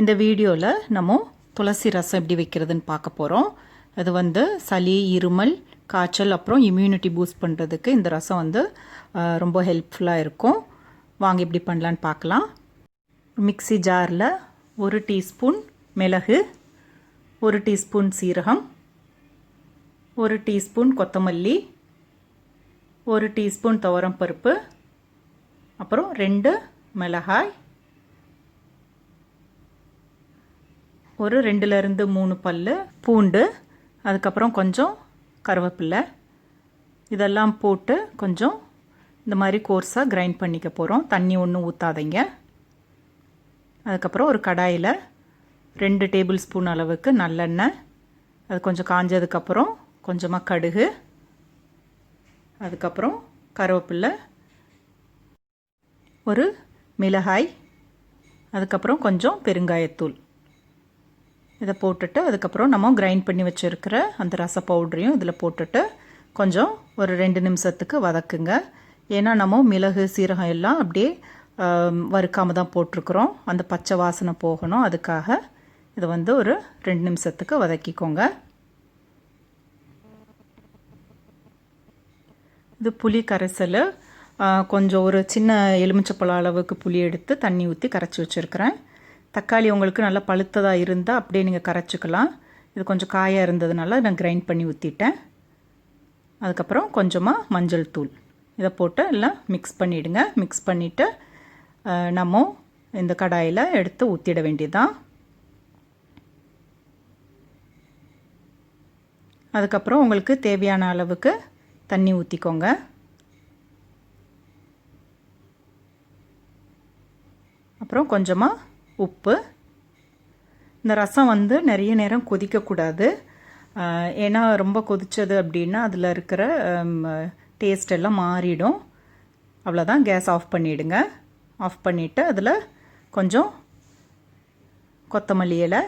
இந்த வீடியோவில் நம்ம துளசி ரசம் எப்படி வைக்கிறதுன்னு பார்க்க போகிறோம். அது வந்து சளி, இருமல், காய்ச்சல் அப்புறம் இம்யூனிட்டி பூஸ்ட் பண்ணுறதுக்கு இந்த ரசம் வந்து ரொம்ப ஹெல்ப்ஃபுல்லாக இருக்கும். வாங்க எப்படி பண்ணலான்னு பார்க்கலாம். மிக்ஸி ஜாரில் 1 டீஸ்பூன் மிளகு, 1 டீஸ்பூன் சீரகம், 1 டீஸ்பூன் கொத்தமல்லி, 1 டீஸ்பூன் துவரம் பருப்பு, அப்புறம் 2 மிளகாய், ஒரு 2லேருந்து 3 பல் பூண்டு, அதுக்கப்புறம் கொஞ்சம் கருவேப்பிலை, இதெல்லாம் போட்டு கொஞ்சம் இந்த மாதிரி கோர்ஸாக கிரைண்ட் பண்ணிக்க போகிறோம். தண்ணி ஒன்றும் ஊற்றாதீங்க. அதுக்கப்புறம் ஒரு கடாயில் 2 டேபிள் ஸ்பூன் அளவுக்கு நல்லெண்ணெய், அது கொஞ்சம் காஞ்சதுக்கப்புறம் கொஞ்சமாக கடுகு, அதுக்கப்புறம் கருவேப்பிலை, ஒரு மிளகாய், அதுக்கப்புறம் கொஞ்சம் பெருங்காயத்தூள், இதை போட்டுட்டு அதுக்கப்புறம் நம்ம கிரைண்ட் பண்ணி வச்சுருக்கிற அந்த ரச பவுடரையும் இதில் போட்டுட்டு கொஞ்சம் ஒரு 2 நிமிஷத்துக்கு வதக்குங்க. ஏன்னா நம்ம மிளகு, சீரகம் எல்லாம் அப்படியே வறுக்காமல் தான் போட்டிருக்கிறோம். அந்த பச்சை வாசனை போகணும். அதுக்காக இதை வந்து ஒரு 2 நிமிஷத்துக்கு வதக்கிக்கோங்க. இது புளி கரைசல், கொஞ்சம் ஒரு சின்ன எலுமிச்சப்பழம் அளவுக்கு புளி எடுத்து தண்ணி ஊற்றி கரைச்சி வச்சுருக்கிறேன். தக்காளி உங்களுக்கு நல்லா பழுத்ததாக இருந்தால் அப்படியே நீங்கள் கரைச்சிக்கலாம். இது கொஞ்சம் காயாக இருந்ததுனால நான் கிரைண்ட் பண்ணி ஊற்றிட்டேன். அதுக்கப்புறம் கொஞ்சமாக மஞ்சள் தூள், இதை போட்டு எல்லாம் மிக்ஸ் பண்ணிவிடுங்க. மிக்ஸ் பண்ணிவிட்டு நம்ம இந்த கடாயில் எடுத்து ஊற்றிட வேண்டியதுதான். அதுக்கப்புறம் உங்களுக்கு தேவையான அளவுக்கு தண்ணி ஊற்றிக்கோங்க. அப்புறம் கொஞ்சமாக உப்பு. இந்த ரசம் வந்து நிறைய நேரம் கொதிக்கக்கூடாது. ஏன்னா ரொம்ப கொதித்தது அப்படின்னா அதில் இருக்கிற டேஸ்ட் எல்லாம் மாறிடும். அவ்வளோதான், கேஸ் ஆஃப் பண்ணிவிடுங்க. ஆஃப் பண்ணிவிட்டு அதில் கொஞ்சம் கொத்தமல்லி இலை,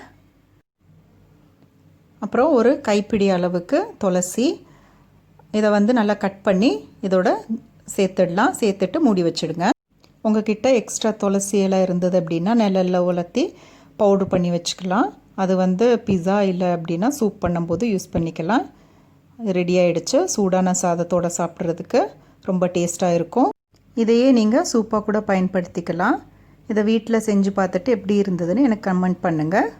அப்புறம் ஒரு கைப்பிடி அளவுக்கு துளசி, இதை வந்து நல்லா கட் பண்ணி இதோட சேர்த்துடலாம். சேர்த்துட்டு மூடி வச்சுடுங்க. உங்ககிட்ட எக்ஸ்ட்ரா துளசி இலை இருந்தது அப்படின்னா நிழலில் உலர்த்தி பவுட்ரு பண்ணி வச்சுக்கலாம். அது வந்து பிஸா இல்லை அப்படின்னா சூப் பண்ணும்போது யூஸ் பண்ணிக்கலாம். ரெடி ஆகிடுச்சு. சூடான சாதத்தோடு சாப்பிட்றதுக்கு ரொம்ப டேஸ்ட்டாக இருக்கும். இதையே நீங்கள் சூப்பாக கூட பயன்படுத்திக்கலாம். இதை வீட்டில் செஞ்சு பார்த்துட்டு எப்படி இருந்ததுன்னு எனக்கு கமெண்ட் பண்ணுங்கள்.